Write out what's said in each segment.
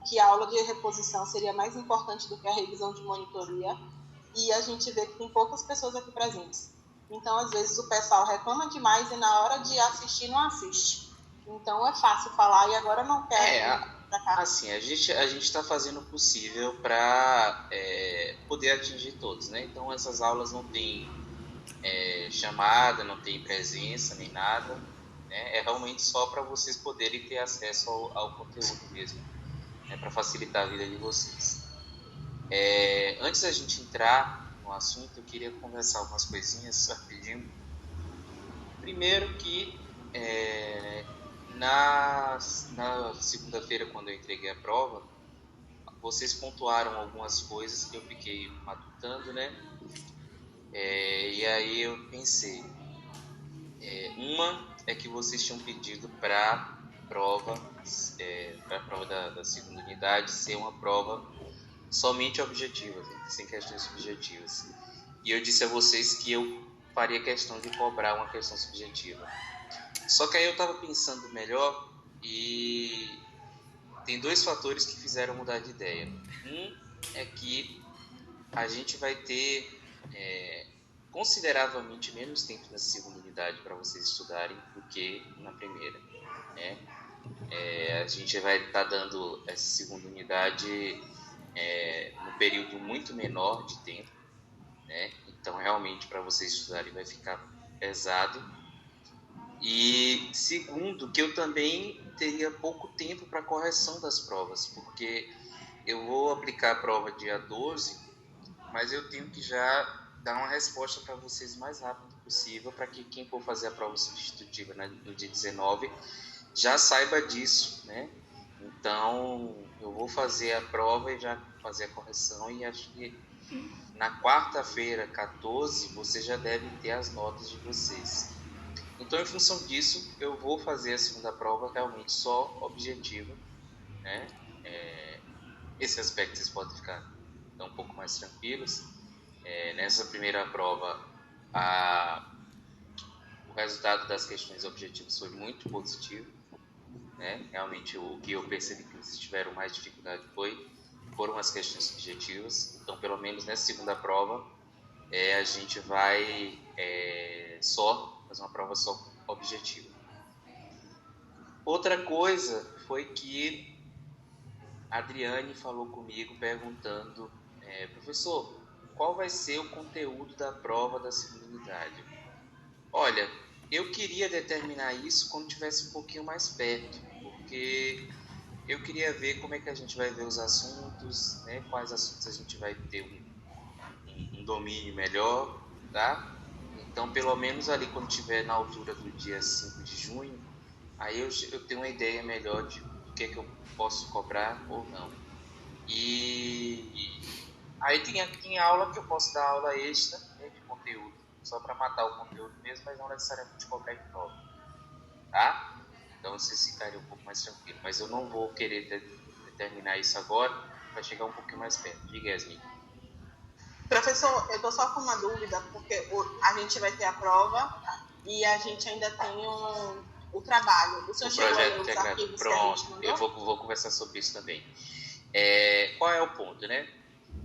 que a aula de reposição seria mais importante do que a revisão de monitoria, e a gente vê que tem poucas pessoas aqui presentes. Então, às vezes, o pessoal reclama demais e na hora de assistir, não assiste. Então, é fácil falar e agora não quer vir pra cá. Assim, a gente está fazendo o possível para poder atingir todos, né? Então, essas aulas não tem chamada, não tem presença, nem nada, né? É realmente só para vocês poderem ter acesso ao conteúdo mesmo, né? Para facilitar a vida de vocês. Antes da gente entrar no assunto, eu queria conversar algumas coisinhas rapidinho. Primeiro que na segunda-feira, quando eu entreguei a prova, vocês pontuaram algumas coisas que eu fiquei matutando, né? E aí eu pensei, uma é que vocês tinham pedido para a prova da segunda unidade ser uma prova somente objetiva, sem questões subjetivas. E eu disse a vocês que eu faria questão de cobrar uma questão subjetiva. Só que aí eu estava pensando melhor e tem dois fatores que fizeram mudar de ideia. Um é que a gente vai ter consideravelmente menos tempo na segunda unidade para vocês estudarem do que na primeira, né? A gente vai estar dando essa segunda unidade num período muito menor de tempo, né? Então, realmente, para vocês estudarem vai ficar pesado. E segundo, que eu também teria pouco tempo para correção das provas, porque eu vou aplicar a prova dia 12, mas eu tenho que já dar uma resposta para vocês o mais rápido possível, para que quem for fazer a prova substitutiva no dia 19 já saiba disso, né? Então, eu vou fazer a prova e já fazer a correção, e acho que na quarta-feira, 14, vocês já devem ter as notas de vocês. Então, em função disso, eu vou fazer a segunda prova realmente só objetiva, né? Esse aspecto vocês podem ficar um pouco mais tranquilos. Nessa primeira prova, o resultado das questões objetivas foi muito positivo, né? Realmente, o que eu percebi que vocês tiveram mais dificuldade foram as questões subjetivas. Então, pelo menos nessa segunda prova, a gente vai só fazer uma prova só objetiva. Outra coisa foi que a Adriane falou comigo perguntando, professor, qual vai ser o conteúdo da prova da segunda unidade? Olha, eu queria determinar isso quando estivesse um pouquinho mais perto, porque eu queria ver como é que a gente vai ver os assuntos, né? Quais assuntos a gente vai ter um domínio melhor, tá? Então, pelo menos ali quando estiver na altura do dia 5 de junho, aí eu tenho uma ideia melhor de do que eu posso cobrar ou não. E aí tem aula que eu posso dar aula extra, né, de conteúdo, só para matar o conteúdo mesmo, mas não necessariamente cobrar em prova, tá? Então vocês ficariam um pouco mais tranquilos. Mas eu não vou querer determinar isso agora, vai chegar um pouquinho mais perto. Diga, Yasmin. Professor, eu estou só com uma dúvida, porque a gente vai ter a prova e a gente ainda tem o trabalho. O senhor chegou a ler os arquivos que a gente mandou? Eu vou conversar sobre isso também. Qual é o ponto, né?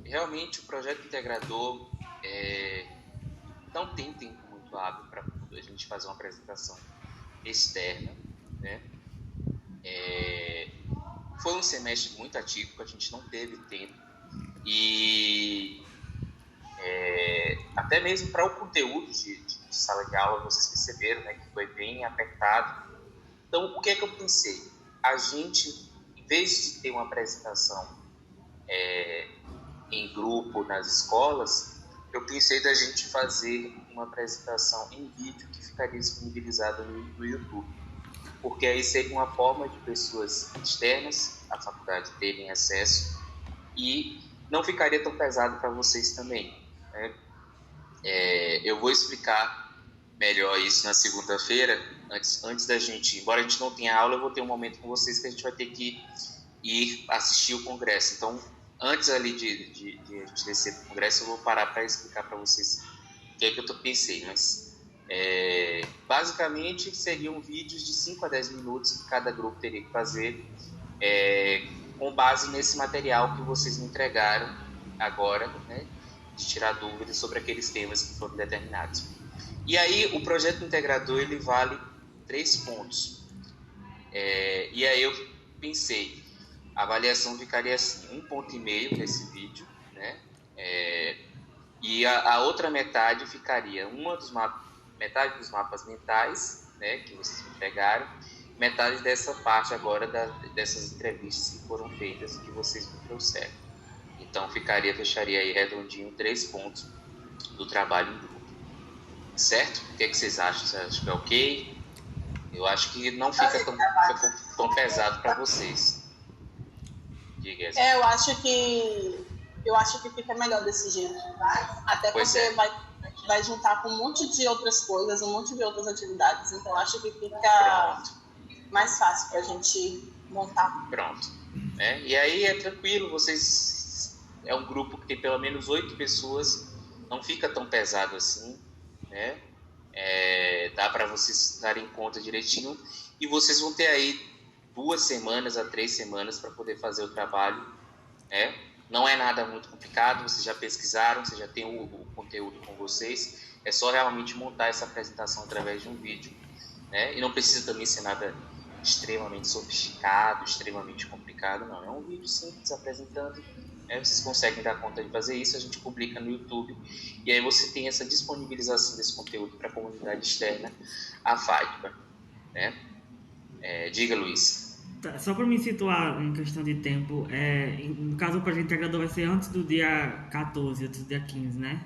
Realmente, o projeto integrador não tem tempo muito hábil para a gente fazer uma apresentação externa, né? Foi um semestre muito atípico, a gente não teve tempo e até mesmo para o conteúdo de sala de aula, vocês perceberam, né, que foi bem apertado. Então, o que é que eu pensei? A gente, em vez de ter uma apresentação em grupo nas escolas, eu pensei da gente fazer uma apresentação em vídeo que ficaria disponibilizada no YouTube, porque aí seria uma forma de pessoas externas à faculdade terem acesso e não ficaria tão pesado para vocês também, né? Eu vou explicar melhor isso na segunda-feira, antes da gente, embora a gente não tenha aula, eu vou ter um momento com vocês que a gente vai ter que ir assistir o congresso. Então, antes ali de a gente descer para o congresso, eu vou parar para explicar para vocês o que é que eu pensei, mas basicamente seriam vídeos de 5 a 10 minutos que cada grupo teria que fazer, com base nesse material que vocês me entregaram agora, né, de tirar dúvidas sobre aqueles temas que foram determinados. E aí o projeto integrador ele vale 3 pontos. E aí eu pensei, a avaliação ficaria assim, 1,5 ponto nesse vídeo, né? E a outra metade ficaria metade dos mapas mentais, né, que vocês me entregaram, metade dessa parte agora dessas entrevistas que foram feitas que vocês me trouxeram. Então fecharia aí redondinho 3 pontos do trabalho em grupo. Certo? O que é que vocês acham? Vocês acham que é ok? Eu acho que não fica tão pesado para vocês. Diga. Eu acho que fica melhor desse jeito. Até porque vai juntar com um monte de outras coisas, um monte de outras atividades. Então acho que fica mais fácil para a gente montar. Pronto. E aí é tranquilo, vocês... É um grupo que tem pelo menos 8 pessoas, não fica tão pesado assim, né? Dá para vocês darem conta direitinho e vocês vão ter aí 2 semanas a 3 semanas para poder fazer o trabalho, né? Não é nada muito complicado, vocês já pesquisaram, vocês já têm o conteúdo com vocês, é só realmente montar essa apresentação através de um vídeo, né? E não precisa também ser nada extremamente sofisticado, extremamente complicado, não. É um vídeo simples apresentando, né? Vocês conseguem dar conta de fazer isso, a gente publica no YouTube e aí você tem essa disponibilização desse conteúdo para a comunidade externa, a FAICPA, né? Diga, Luiz. Tá, só para me situar em questão de tempo, no caso o projeto integrador vai ser antes do dia 14, antes do dia 15, né?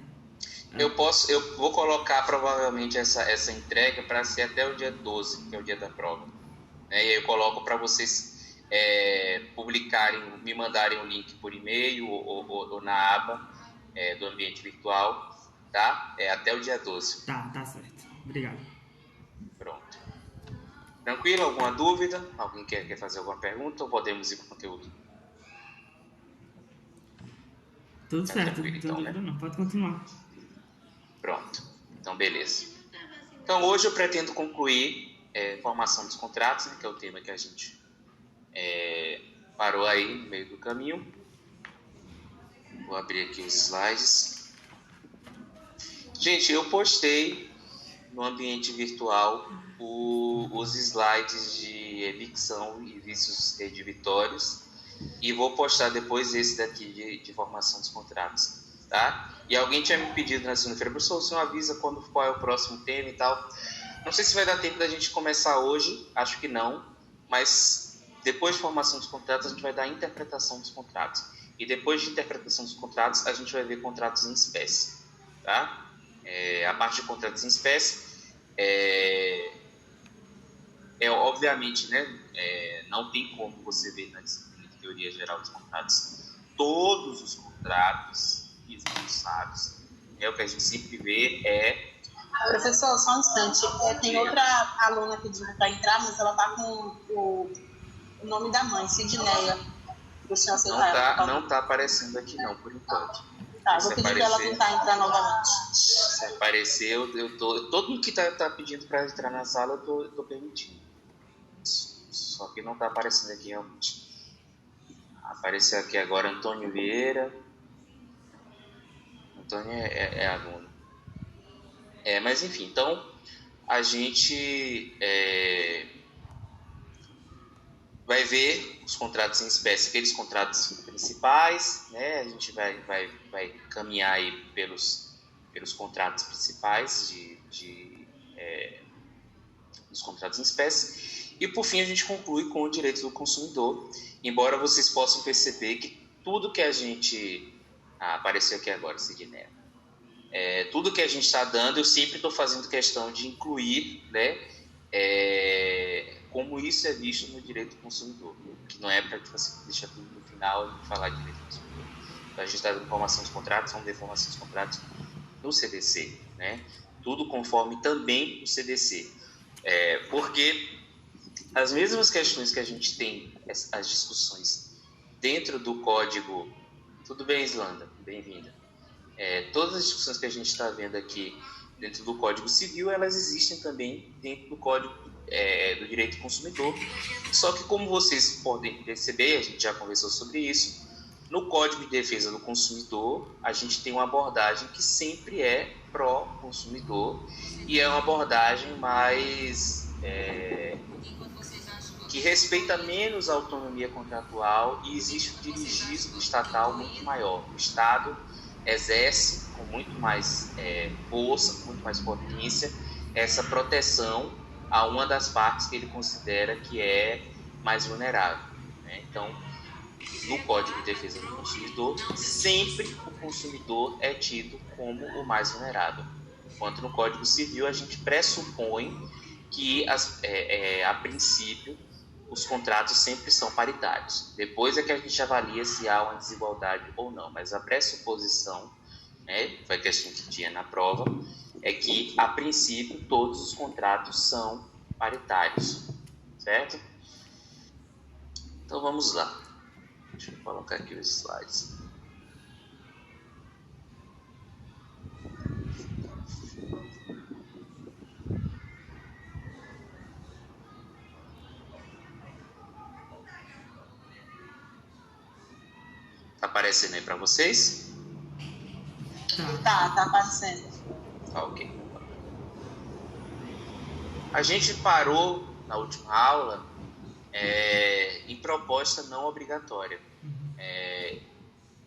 Eu vou colocar provavelmente essa entrega para ser até o dia 12, que é o dia da prova. E aí eu coloco para vocês publicarem, me mandarem o link por e-mail ou na aba do ambiente virtual, tá? Até o dia 12. Tá certo. Obrigado. Pronto. Tranquilo? Alguma dúvida? Alguém quer fazer alguma pergunta ou podemos ir para o conteúdo? Tudo certo, então, né? Não, pode continuar. Pronto, então beleza. Então hoje eu pretendo concluir formação dos contratos, né, que é o tema que a gente parou aí no meio do caminho. Vou abrir aqui os slides. Gente, eu postei no ambiente virtual os slides de evicção e vícios redivitórios e vou postar depois esse daqui de formação dos contratos, tá? E alguém tinha me pedido na segunda-feira, professor, o senhor avisa qual é o próximo tema e tal. Não sei se vai dar tempo da gente começar hoje, acho que não, mas depois de formação dos contratos a gente vai dar a interpretação dos contratos. E depois de interpretação dos contratos a gente vai ver contratos em espécie, tá? A parte de contratos em espécie obviamente, né, não tem como você ver na disciplina de teoria geral dos contratos todos os contratos esboçados. O que a gente sempre vê Professor, só um instante. Tem outra aluna pedindo para entrar, mas ela está com o nome da mãe, Sidneia. O senhor aceitar não está aparecendo aqui não, por enquanto. Tá, vou pedir para ela tentar entrar novamente. Se aparecer, todo mundo que está pedindo para entrar na sala, eu tô permitindo. Só que não está aparecendo aqui realmente. Apareceu aqui agora Antônio Vieira. Antônio é aluno. Mas enfim, então a gente vai ver os contratos em espécie, aqueles contratos principais, né? A gente vai caminhar aí pelos contratos principais dos contratos em espécie e por fim a gente conclui com o direito do consumidor, embora vocês possam perceber que tudo que a gente apareceu aqui agora, Sidney, tudo que a gente está dando, eu sempre estou fazendo questão de incluir, né, como isso é visto no direito do consumidor, que não é para deixar tudo no final e falar de direito do consumidor. Então, a gente está dando formação dos contratos, vamos ver formação dos contratos no CDC, né? Tudo conforme também o CDC. Porque as mesmas questões que a gente tem, as discussões dentro do código... Tudo bem, Islanda? Bem-vinda. Todas as discussões que a gente está vendo aqui dentro do Código Civil, elas existem também dentro do Código do Direito do Consumidor. Só que, como vocês podem perceber, a gente já conversou sobre isso, no Código de Defesa do Consumidor, a gente tem uma abordagem que sempre é pró-consumidor e é uma abordagem mais que respeita menos a autonomia contratual, e existe um dirigismo estatal muito maior. O Estado exerce com muito mais força, com muito mais potência, essa proteção a uma das partes que ele considera que é mais vulnerável, né? Então, no Código de Defesa do Consumidor, sempre o consumidor é tido como o mais vulnerável. Enquanto no Código Civil, a gente pressupõe que, a princípio, os contratos sempre são paritários. Depois é que a gente avalia se há uma desigualdade ou não. Mas a pressuposição, né, foi a questão que tinha na prova, é que, a princípio, todos os contratos são paritários. Certo? Então, vamos lá. Deixa eu colocar aqui os slides. Tá aparecendo aí para vocês? Tá aparecendo. Ok. A gente parou na última aula em proposta não obrigatória.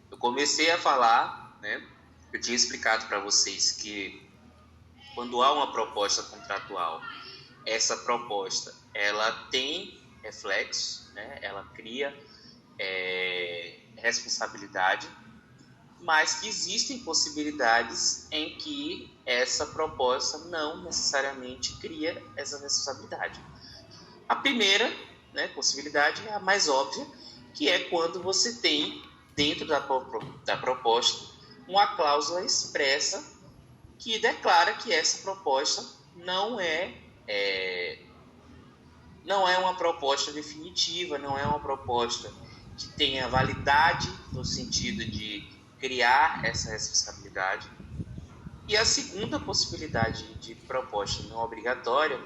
Eu comecei a falar, né? Eu tinha explicado para vocês que quando há uma proposta contratual, essa proposta ela tem reflexo, né? Ela cria responsabilidade, mas que existem possibilidades em que essa proposta não necessariamente cria essa responsabilidade. A primeira, né, possibilidade é a mais óbvia, que é quando você tem dentro da proposta uma cláusula expressa que declara que essa proposta não é uma proposta definitiva, não é uma proposta que tenha validade no sentido de criar essa responsabilidade. E a segunda possibilidade de proposta não obrigatória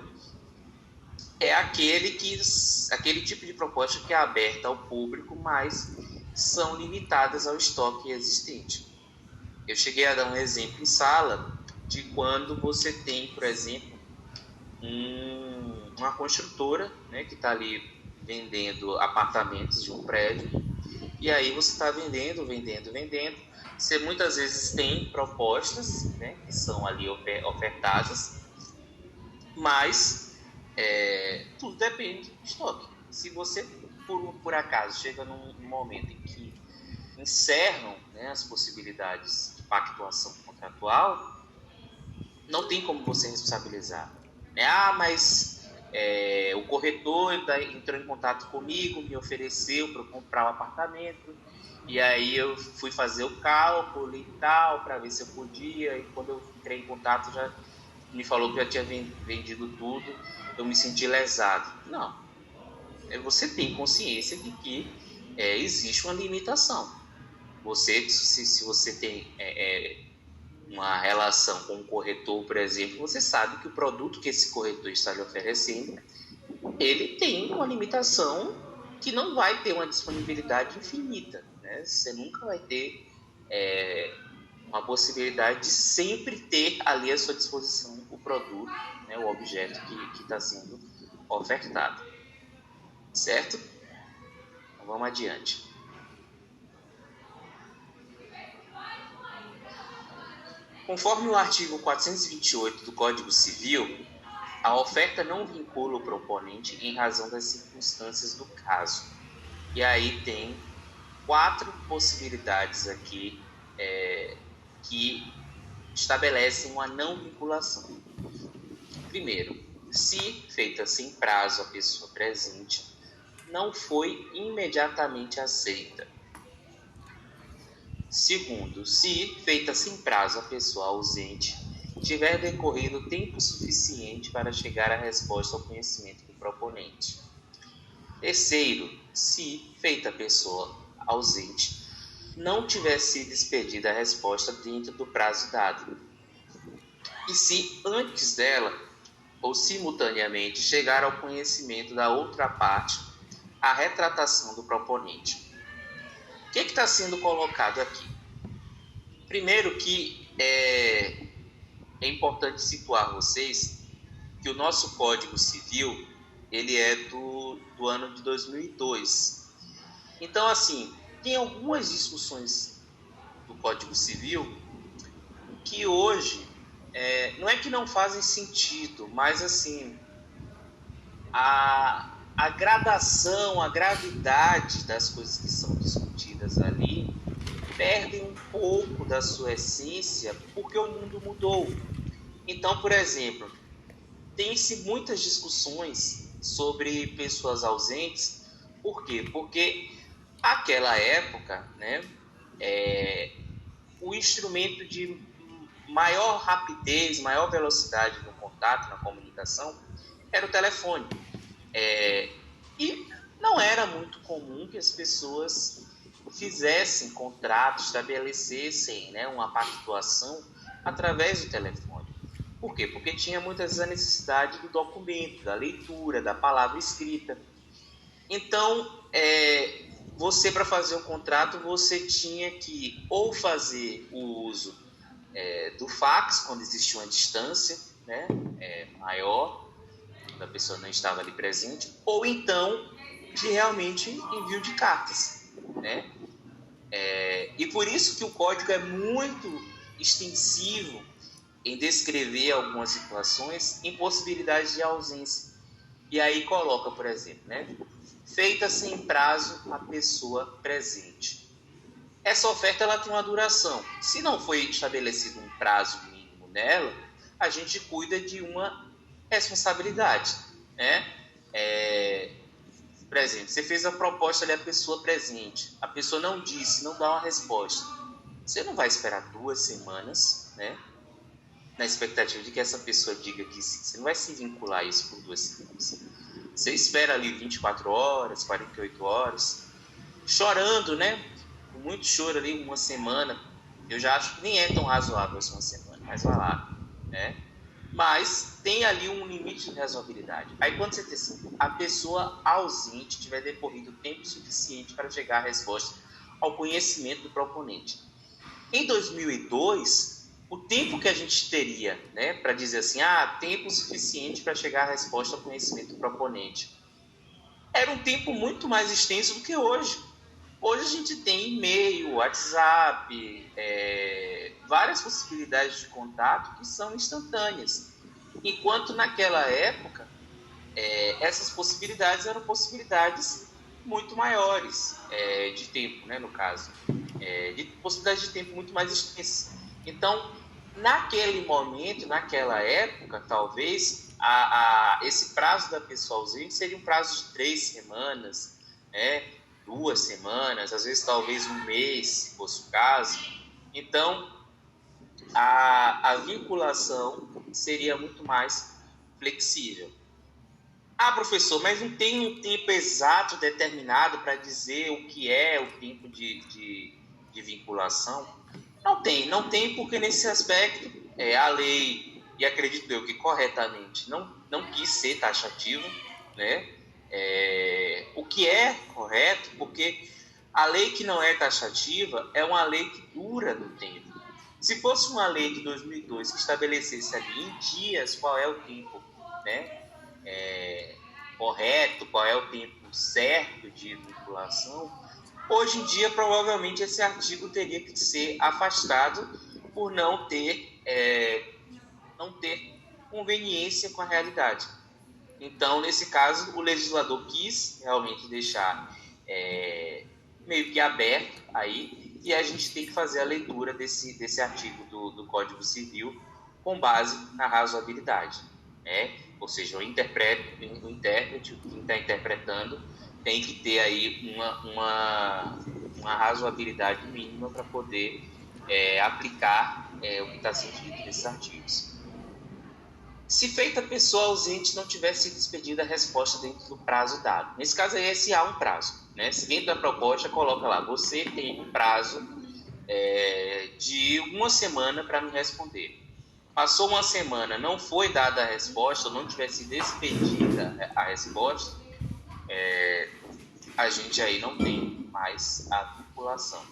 é aquele tipo de proposta que é aberta ao público, mas são limitadas ao estoque existente. Eu cheguei a dar um exemplo em sala de quando você tem, por exemplo, uma construtora, né, que está ali vendendo apartamentos de um prédio, e aí você está vendendo. Você muitas vezes tem propostas, né, que são ali ofertadas, mas tudo depende do estoque. Se você, por acaso, chega num momento em que encerram, né, as possibilidades de pactuação contratual, não tem como você responsabilizar. Mas o corretor entrou em contato comigo, me ofereceu para eu comprar o apartamento, e aí eu fui fazer o cálculo e tal, para ver se eu podia, e quando eu entrei em contato já me falou que eu já tinha vendido tudo, eu me senti lesado. Não. Você tem consciência de que existe uma limitação. Se você tem uma relação com um corretor, por exemplo, você sabe que o produto que esse corretor está lhe oferecendo, ele tem uma limitação que não vai ter uma disponibilidade infinita, né? Você nunca vai ter uma possibilidade de sempre ter ali à sua disposição o produto, né, o objeto que está sendo ofertado. Certo? Então, vamos adiante. Conforme o artigo 428 do Código Civil, a oferta não vincula o proponente em razão das circunstâncias do caso. E aí tem 4 possibilidades aqui que estabelecem uma não vinculação. Primeiro, se feita sem prazo a pessoa presente, não foi imediatamente aceita. Segundo, se feita sem prazo a pessoa ausente, tiver decorrido tempo suficiente para chegar à resposta ao conhecimento do proponente. Terceiro, se feita a pessoa ausente, não tiver sido expedida a resposta dentro do prazo dado. e se antes dela, ou simultaneamente, chegar ao conhecimento da outra parte a retratação do proponente. O que está sendo colocado aqui? Primeiro que é importante situar vocês que o nosso Código Civil ele é do ano de 2002. Então, assim, tem algumas discussões do Código Civil que hoje não é que não fazem sentido, mas assim, a gradação, a gravidade das coisas que são discutidas ali perdem um pouco da sua essência porque o mundo mudou. Então, por exemplo, tem-se muitas discussões sobre pessoas ausentes. Por quê? Porque naquela época, né, o instrumento de maior rapidez, maior velocidade no contato, na comunicação, era o telefone. E não era muito comum que as pessoas fizessem contratos, estabelecessem, né, uma pactuação através do telefone. Por quê? Porque tinha muitas vezes a necessidade do documento, da leitura, da palavra escrita. Então, você, para fazer o contrato, você tinha que ou fazer o uso do fax, quando existia uma distância, né, maior, quando a pessoa não estava ali presente, ou então de realmente envio de cartas, né? E por isso que o código é muito extensivo em descrever algumas situações em possibilidade de ausência. E aí coloca, por exemplo, né, feita sem prazo a pessoa presente. Essa oferta ela tem uma duração. Se não foi estabelecido um prazo mínimo nela, a gente cuida de uma responsabilidade, né? Por exemplo, você fez a proposta ali, a pessoa presente, a pessoa não disse, não dá uma resposta. Você não vai esperar 2 semanas, né, na expectativa de que essa pessoa diga que sim. Você não vai se vincular a isso por 2 semanas. Você espera ali 24 horas, 48 horas, chorando, né? Com muito choro ali, 1 semana. Eu já acho que nem é tão razoável essa 1 semana, mas vai lá, né? Mas tem ali um limite de razoabilidade. Aí quando você tem assim, a pessoa ausente tiver decorrido tempo suficiente para chegar à resposta ao conhecimento do proponente. Em 2002, o tempo que a gente teria, né, para dizer assim, tempo suficiente para chegar à resposta ao conhecimento do proponente, era um tempo muito mais extenso do que hoje. Hoje a gente tem e-mail, WhatsApp, várias possibilidades de contato que são instantâneas. Enquanto naquela época, essas possibilidades eram possibilidades muito maiores de tempo, né, no caso. De possibilidades de tempo muito mais extensas. Então, naquele momento, naquela época, talvez, esse prazo da pessoa ausente seria um prazo de 3 semanas, né? 2 semanas, às vezes talvez 1 mês, se fosse o caso. Então, a vinculação seria muito mais flexível. Professor, mas não tem um tempo exato determinado para dizer o que é o tempo de vinculação? Não tem porque nesse aspecto a lei, e acredito eu que corretamente, não quis ser taxativo, né? O que é correto, porque a lei que não é taxativa é uma lei que dura no tempo. Se fosse uma lei de 2002 que estabelecesse ali em dias qual é o tempo, né, correto, qual é o tempo certo de vinculação, hoje em dia provavelmente esse artigo teria que ser afastado por não ter conveniência com a realidade. Então, nesse caso, o legislador quis realmente deixar meio que aberto aí, e a gente tem que fazer a leitura desse artigo do Código Civil com base na razoabilidade, né? Ou seja, o intérprete, quem está interpretando, tem que ter aí uma razoabilidade mínima para poder aplicar o que está sendo dito nesses artigos. Se feita a pessoa ausente não tiver sido expedida a resposta dentro do prazo dado. Nesse caso aí, se há um prazo, né? Se dentro da proposta coloca lá, você tem um prazo de 1 semana para me responder. Passou uma semana, não foi dada a resposta, não tivesse sido expedida a resposta, a gente aí não tem mais a vinculação.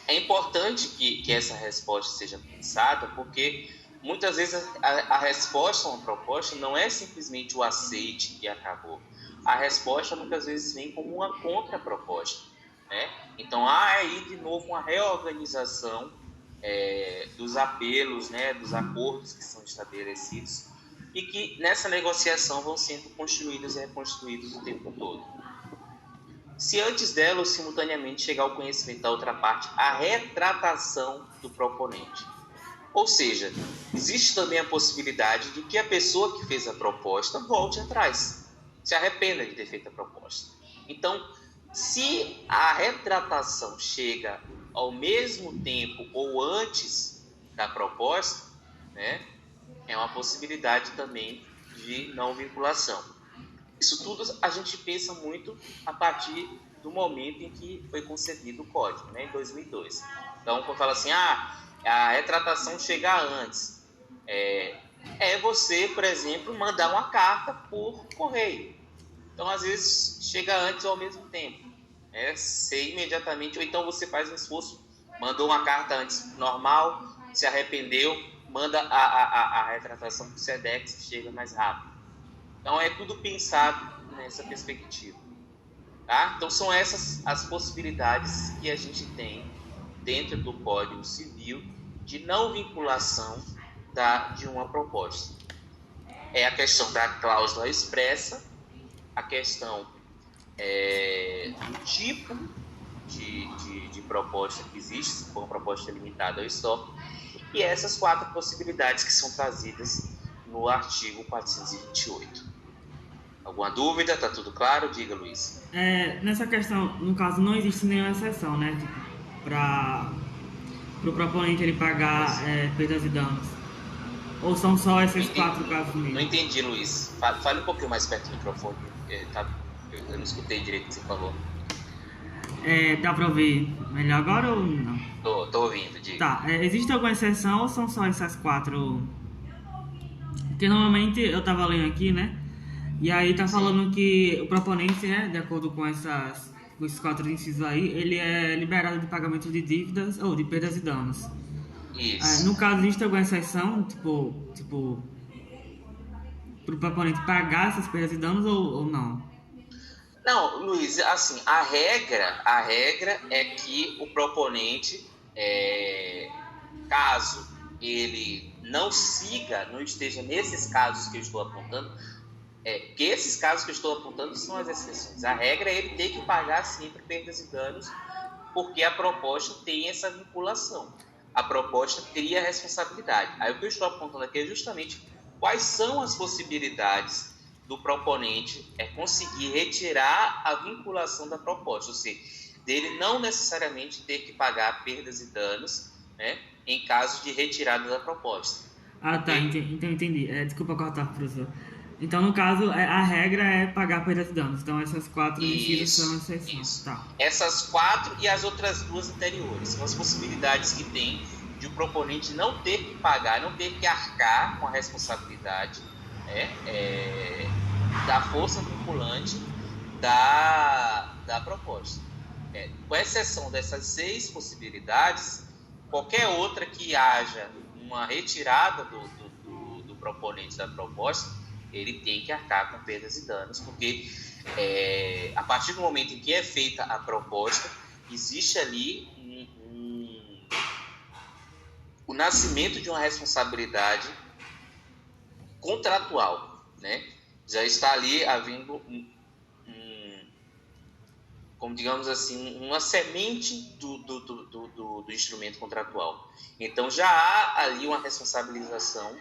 É importante que essa resposta seja pensada, porque muitas vezes a resposta a uma proposta não é simplesmente o aceite e acabou. A resposta muitas vezes vem como uma contraproposta, né? Então há aí de novo uma reorganização dos apelos, né, dos acordos que são estabelecidos e que nessa negociação vão sendo construídos e reconstruídos o tempo todo. Se antes dela ou simultaneamente chegar ao conhecimento da outra parte, a retratação do proponente. Ou seja, existe também a possibilidade de que a pessoa que fez a proposta volte atrás, se arrependa de ter feito a proposta. Então, se a retratação chega ao mesmo tempo ou antes da proposta, né, é uma possibilidade também de não vinculação. Isso tudo a gente pensa muito a partir do momento em que foi concebido o código, né, em 2002. Então, quando fala assim, a retratação chega antes, é você, por exemplo, mandar uma carta por correio. Então, às vezes, chega antes ou ao mesmo tempo. Você imediatamente, ou então você faz um esforço, mandou uma carta antes normal, se arrependeu, manda a retratação para o SEDEX, que chega mais rápido. Então, é tudo pensado nessa perspectiva. Tá? Então, são essas as possibilidades que a gente tem dentro do Código Civil de não vinculação de uma proposta. É a questão da cláusula expressa, a questão do tipo de proposta que existe, se for uma proposta limitada ao estoque, e essas 4 possibilidades que são trazidas no artigo 428. Alguma dúvida? Está tudo claro? Diga, Luiz. Nessa questão, no caso, não existe nenhuma exceção, né? Para o proponente ele pagar perdas e danos. Ou são só esses 4 casos mesmo? Não entendi, Luiz. Fale um pouquinho mais perto do microfone. Eu não escutei direito o que você falou. Dá para ouvir melhor agora ou não? Tô ouvindo, diga. Tá, existe alguma exceção ou são só essas 4? Porque normalmente eu tava lendo aqui, né? E aí tá falando que o proponente, né, de acordo com esses 4 incisos aí, ele é liberado de pagamento de dívidas ou de perdas e danos. Isso. No caso, existe alguma exceção, tipo pro proponente pagar essas perdas e danos ou não? Não, Luiz, assim, a regra é que o proponente, caso ele não esteja nesses casos que eu estou apontando, porque esses casos que eu estou apontando são as exceções. A regra é ele ter que pagar sempre perdas e danos, porque a proposta tem essa vinculação. A proposta cria a responsabilidade. Aí o que eu estou apontando aqui é justamente quais são as possibilidades do proponente conseguir retirar a vinculação da proposta, ou seja, dele não necessariamente ter que pagar perdas e danos, né, em caso de retirada da proposta. Tá, então entendi. Desculpa cortar, professor. Então, no caso, a regra é pagar perdas e danos. Então, essas 4 incisos são exceções. Tá. Essas 4 e as outras 2 anteriores são as possibilidades que tem de o proponente não ter que pagar, não ter que arcar com a responsabilidade da força vinculante da proposta. Com exceção dessas 6 possibilidades, qualquer outra que haja uma retirada do proponente da proposta, ele tem que arcar com perdas e danos, porque a partir do momento em que é feita a proposta, existe ali o nascimento de uma responsabilidade contratual, né? Já está ali havendo como digamos assim, uma semente do instrumento contratual. Então já há ali uma responsabilização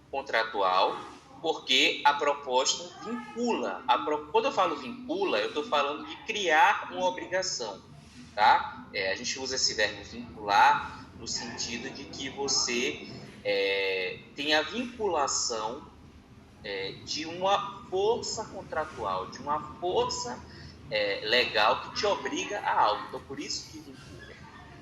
contratual, porque a proposta vincula. Quando eu falo vincula, eu estou falando de criar uma obrigação, tá? A gente usa esse verbo vincular no sentido de que você tem a vinculação de uma força contratual, de uma força legal que te obriga a algo. Então, por isso que vincula.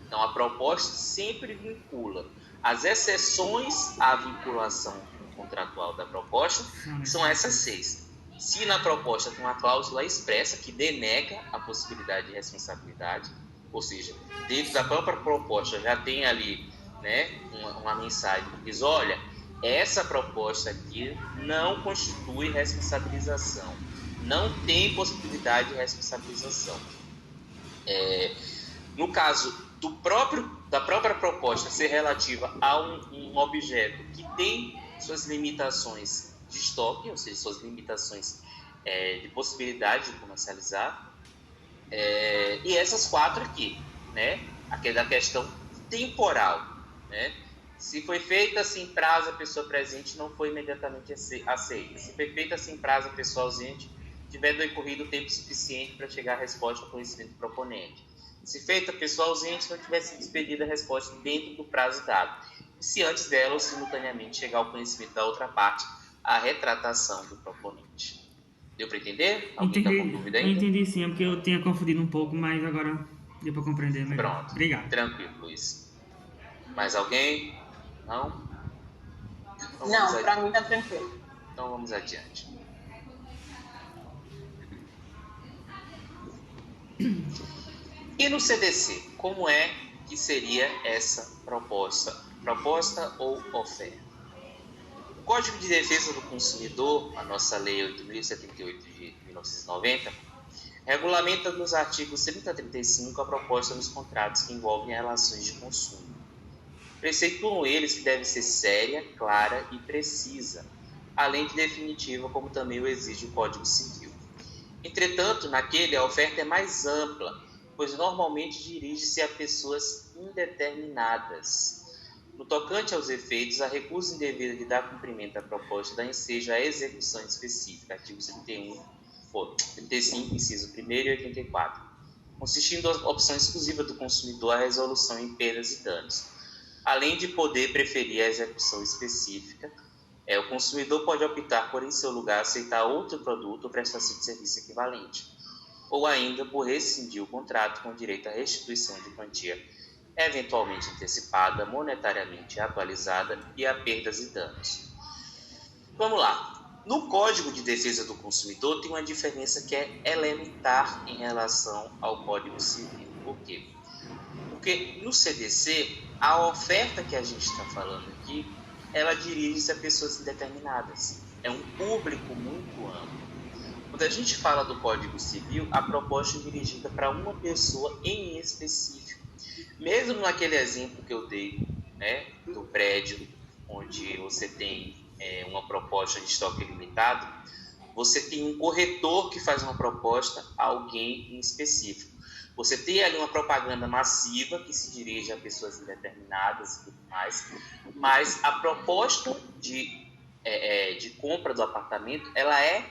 Então, a proposta sempre vincula. As exceções à vinculação contratual da proposta são essas 6. Se na proposta tem uma cláusula expressa que denega a possibilidade de responsabilidade, ou seja, dentro da própria proposta já tem ali, né, uma mensagem que diz, olha, essa proposta aqui não constitui responsabilização, não tem possibilidade de responsabilização. No caso da própria proposta ser relativa a um objeto que tem suas limitações de estoque, ou seja, suas limitações de possibilidade de comercializar, e essas 4 aqui, né? Aqui é da questão temporal, né? Se foi feita sem prazo a pessoa presente, não foi imediatamente aceita. Se foi feita sem prazo a pessoa ausente, tiver decorrido tempo suficiente para chegar à resposta ao conhecimento do proponente. Se feita a pessoa ausente, não tiver sido expedida a resposta dentro do prazo dado. E se antes dela ou simultaneamente chegar ao conhecimento da outra parte, a retratação do proponente. Deu para entender? Alguém está com dúvida ainda? Eu entendi sim, é porque eu tinha confundido um pouco, mas agora deu para compreender melhor. Pronto. Obrigado. Tranquilo, Luiz. Mais alguém? Não? Então, não, para mim está tranquilo. Então vamos adiante. E no CDC, como é que seria essa proposta? Proposta ou oferta? O Código de Defesa do Consumidor, a nossa Lei 8.078 de 1990, regulamenta nos artigos 30 a 35 a proposta nos contratos que envolvem relações de consumo. Preceituam eles que deve ser séria, clara e precisa, além de definitiva, como também o exige o Código Civil. Entretanto, naquele, a oferta é mais ampla, pois normalmente dirige-se a pessoas indeterminadas. No tocante aos efeitos, a recusa indevida de dar cumprimento à proposta dá ensejo à execução específica, artigo 35, inciso 1 e 84, consistindo a opção exclusiva do consumidor à resolução em perdas e danos. Além de poder preferir a execução específica, o consumidor pode optar por, em seu lugar, aceitar outro produto ou prestação de serviço equivalente, ou ainda por rescindir o contrato com direito à restituição de quantia eventualmente antecipada, monetariamente atualizada e a perdas e danos. Vamos lá. No Código de Defesa do Consumidor tem uma diferença que é elementar em relação ao Código Civil. Por quê? Porque no CDC, a oferta que a gente está falando aqui, ela dirige-se a pessoas indeterminadas. É um público muito amplo. Quando a gente fala do Código Civil, a proposta é dirigida para uma pessoa em específico. Mesmo naquele exemplo que eu dei, né, do prédio, onde você tem uma proposta de estoque limitado, você tem um corretor que faz uma proposta a alguém em específico. Você tem ali uma propaganda massiva que se dirige a pessoas indeterminadas e tudo mais, mas a proposta de compra do apartamento, ela é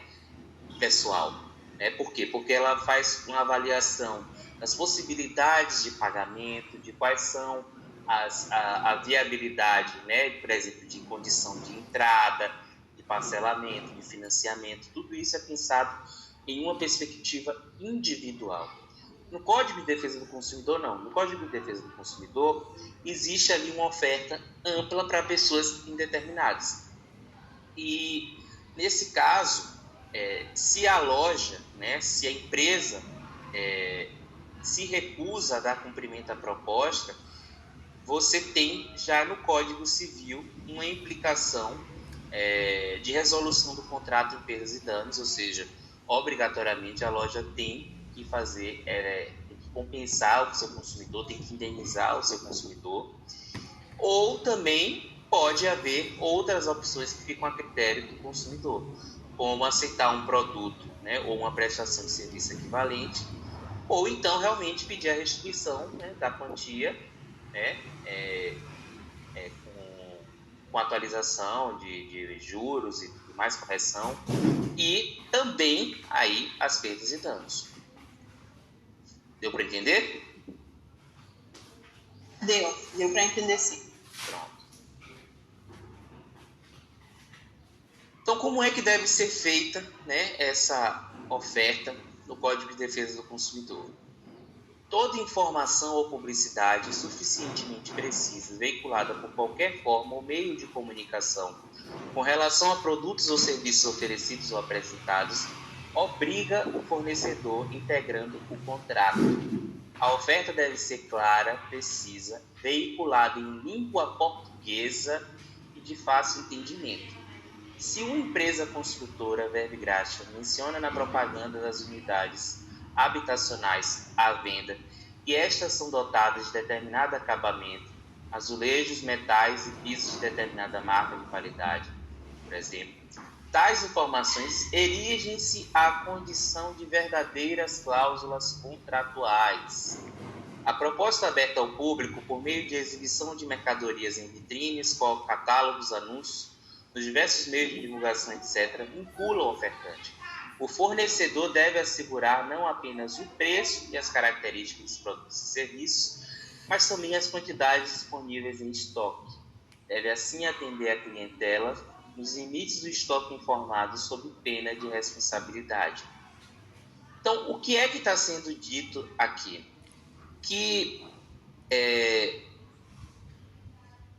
pessoal. Né? Por quê? Porque ela faz uma avaliação das possibilidades de pagamento, de quais são a viabilidade, né? Por exemplo, de condição de entrada, de parcelamento, de financiamento. Tudo isso é pensado em uma perspectiva individual. No Código de Defesa do Consumidor, não. No Código de Defesa do Consumidor, existe ali uma oferta ampla para pessoas indeterminadas. E, nesse caso, se a loja, né, se a empresa se recusa a dar cumprimento à proposta, você tem já no Código Civil uma implicação de resolução do contrato em perdas e danos, ou seja, obrigatoriamente a loja tem que fazer, tem que compensar o seu consumidor, tem que indenizar o seu consumidor, ou também pode haver outras opções que ficam a critério do consumidor, como aceitar um produto, né, ou uma prestação de serviço equivalente, ou então realmente pedir a restituição, né, da quantia, né, com atualização de juros e mais correção, e também aí as perdas e danos. Deu para entender? Deu para entender sim. Pronto. Então, como é que deve ser feita, né, essa oferta no Código de Defesa do Consumidor? toda informação ou publicidade suficientemente precisa, veiculada por qualquer forma ou meio de comunicação, com relação a produtos ou serviços oferecidos ou apresentados, obriga o fornecedor integrando o contrato. A oferta deve ser clara, precisa, veiculada em língua portuguesa e de fácil entendimento. Se uma empresa construtora verbigraxa menciona na propaganda das unidades habitacionais à venda e estas são dotadas de determinado acabamento, azulejos, metais e pisos de determinada marca de qualidade, por exemplo, tais informações erigem-se à condição de verdadeiras cláusulas contratuais. A proposta aberta ao público por meio de exibição de mercadorias em vitrines, catálogos, anúncios, nos diversos meios de divulgação, etc., vincula o ofertante. O fornecedor deve assegurar não apenas o preço e as características dos produtos e serviços, mas também as quantidades disponíveis em estoque. Deve assim atender a clientela nos limites do estoque informado sob pena de responsabilidade. Então, o que é que está sendo dito aqui? Que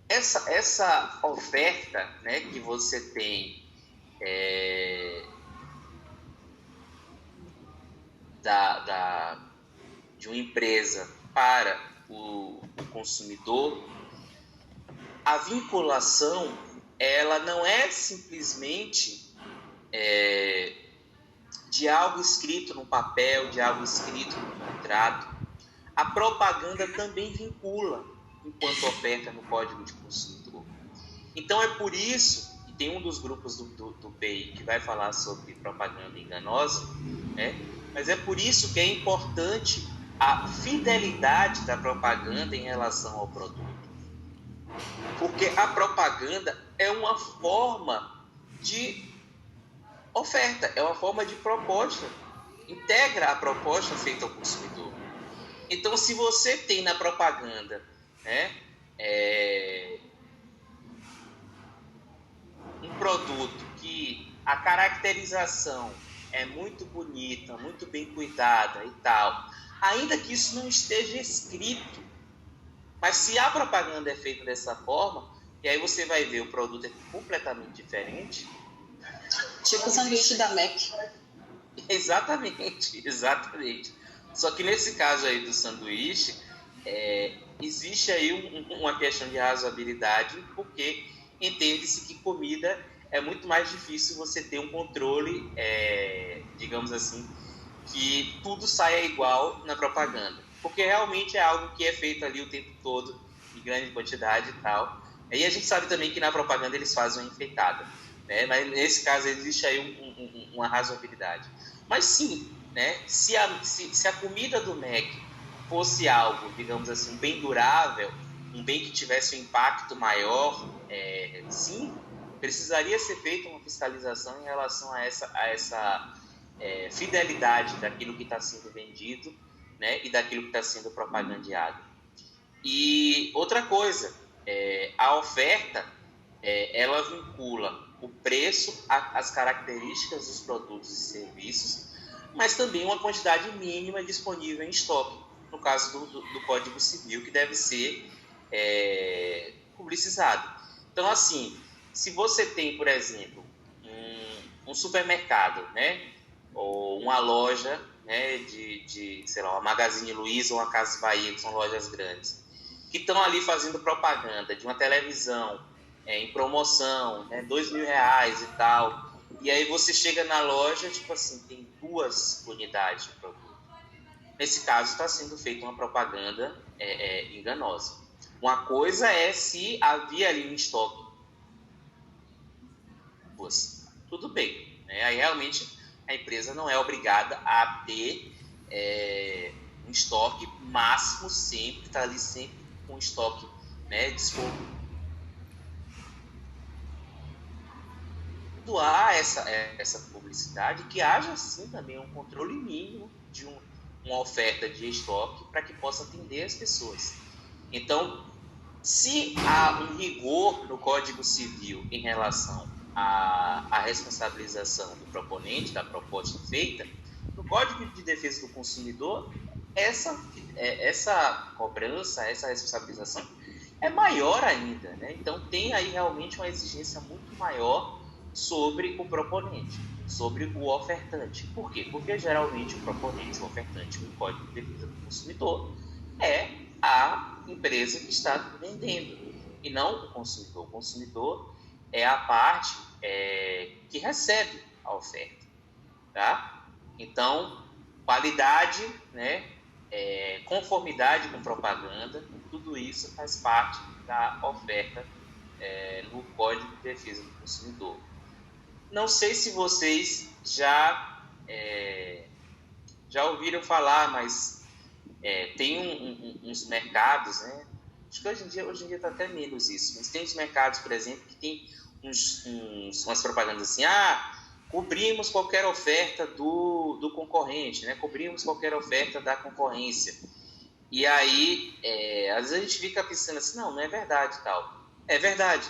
essa oferta, né, que você tem de uma empresa para o consumidor, a vinculação ela não é simplesmente de algo escrito no papel, de algo escrito no contrato. A propaganda também vincula enquanto oferta no Código de Consumidor. Então é por isso que tem um dos grupos do PI que vai falar sobre propaganda enganosa, né? Mas é por isso que é importante a fidelidade da propaganda em relação ao produto. Porque a propaganda é uma forma de oferta, é uma forma de proposta, integra a proposta feita ao consumidor. Então, se você tem na propaganda, né, um produto que a caracterização é muito bonita, muito bem cuidada e tal, ainda que isso não esteja escrito, mas se a propaganda é feita dessa forma, e aí você vai ver o produto é completamente diferente. Tipo o sanduíche da Mac. Exatamente. Só que nesse caso aí do sanduíche, existe aí uma questão de razoabilidade, porque entende-se que comida é muito mais difícil você ter um controle, digamos assim, que tudo saia igual na propaganda. Porque realmente é algo que é feito ali o tempo todo, em grande quantidade e tal. E a gente sabe também que na propaganda eles fazem uma enfeitada, né? Mas nesse caso existe aí uma razoabilidade. Mas sim, né? Se a comida do Mac fosse algo, digamos assim, um bem durável, um bem que tivesse um impacto maior, sim, precisaria ser feita uma fiscalização em relação a essa fidelidade daquilo que está sendo vendido, né, e daquilo que está sendo propagandeado. E outra coisa, a oferta, ela vincula o preço às características dos produtos e serviços, mas também uma quantidade mínima disponível em estoque, no caso do Código Civil, que deve ser publicizado. Então, assim, se você tem, por exemplo, um supermercado, né, ou uma loja, né, sei lá, uma Magazine Luiza ou uma Casas Bahia, que são lojas grandes, que estão ali fazendo propaganda de uma televisão em promoção, né, R$2.000 e tal, e aí você chega na loja, tipo assim, tem 2 unidades de produto. Nesse caso, está sendo feita uma propaganda enganosa. Uma coisa é se havia ali um estoque. Tudo bem, né? Aí realmente a empresa não é obrigada a ter um estoque máximo sempre, está ali sempre com estoque, né, disponível. Há essa publicidade, que haja sim também um controle mínimo de uma oferta de estoque para que possa atender as pessoas. Então, se há um rigor no Código Civil em relação à responsabilização do proponente da proposta feita, no Código de Defesa do Consumidor essa cobrança, essa responsabilização é maior ainda, né? Então tem aí realmente uma exigência muito maior sobre o proponente, sobre o ofertante. Por quê? Porque geralmente o proponente, o ofertante, o Código de Defesa do Consumidor é a empresa que está vendendo e não o consumidor. O consumidor é a parte que recebe a oferta, tá? Então, qualidade, né? Conformidade com propaganda, tudo isso faz parte da oferta no Código de Defesa do Consumidor. Não sei se vocês já ouviram falar, mas tem uns mercados, né? Acho que hoje em dia está até menos isso, mas tem uns mercados, por exemplo, que tem umas propagandas assim, cobrimos qualquer oferta do concorrente, né? Cobrimos qualquer oferta da concorrência. E aí, às vezes a gente fica pensando assim, não é verdade tal. É verdade.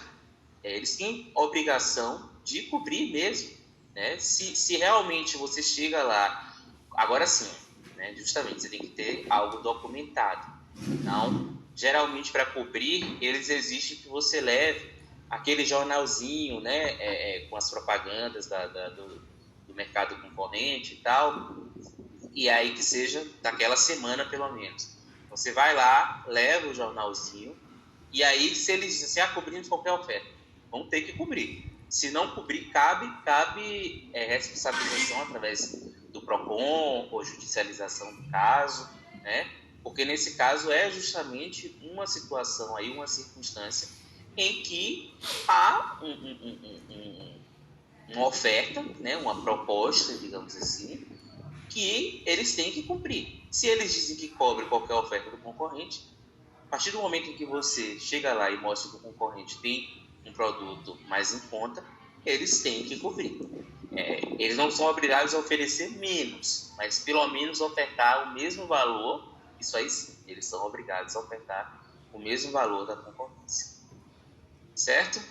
Eles têm obrigação de cobrir mesmo, né? Se realmente você chega lá, agora sim, né? Justamente, você tem que ter algo documentado. Então, geralmente para cobrir, eles exigem que você leve aquele jornalzinho, né, com as propagandas do mercado concorrente e tal, e aí que seja daquela semana pelo menos. Você vai lá, leva o jornalzinho, e aí se eles dizem assim, cobrimos qualquer oferta, vão ter que cobrir. Se não cobrir, cabe responsabilização através do PROCON ou judicialização do caso, né? Porque nesse caso é justamente uma situação aí, uma circunstância em que há uma oferta, né, uma proposta, digamos assim, que eles têm que cumprir. Se eles dizem que cobre qualquer oferta do concorrente, a partir do momento em que você chega lá e mostra que o concorrente tem um produto mais em conta, eles têm que cobrir. Eles não são obrigados a oferecer menos, mas pelo menos ofertar o mesmo valor. Isso aí sim, eles são obrigados a ofertar o mesmo valor da concorrência. Certo?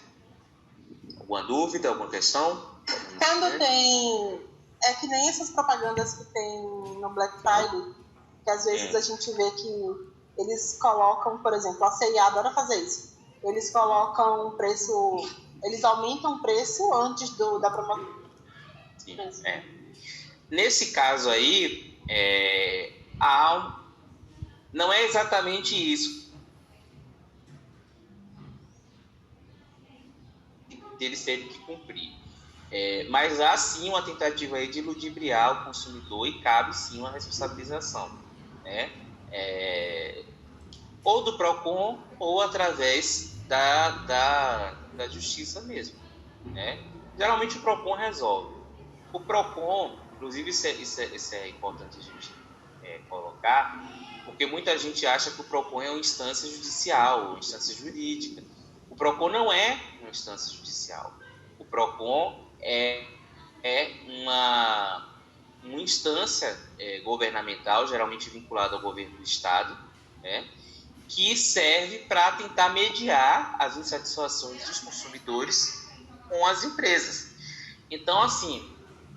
Alguma dúvida, alguma questão? Quando tem... É que nem essas propagandas que tem no Black Friday, que às vezes a gente vê que eles colocam, por exemplo, a C&A adora fazer isso. Eles colocam um preço... Eles aumentam o preço antes da promoção. Nesse caso aí, não é exatamente isso. Eles terem que cumprir. Mas há sim uma tentativa aí de ludibriar o consumidor e cabe sim uma responsabilização, né? Ou do PROCON ou através da justiça mesmo, né? Geralmente o PROCON resolve. O PROCON, inclusive isso é importante a gente colocar, porque muita gente acha que o PROCON é uma instância judicial, uma instância jurídica. O PROCON não é uma instância judicial. O PROCON é uma instância governamental, geralmente vinculada ao governo do Estado, né, que serve para tentar mediar as insatisfações dos consumidores com as empresas. Então, assim,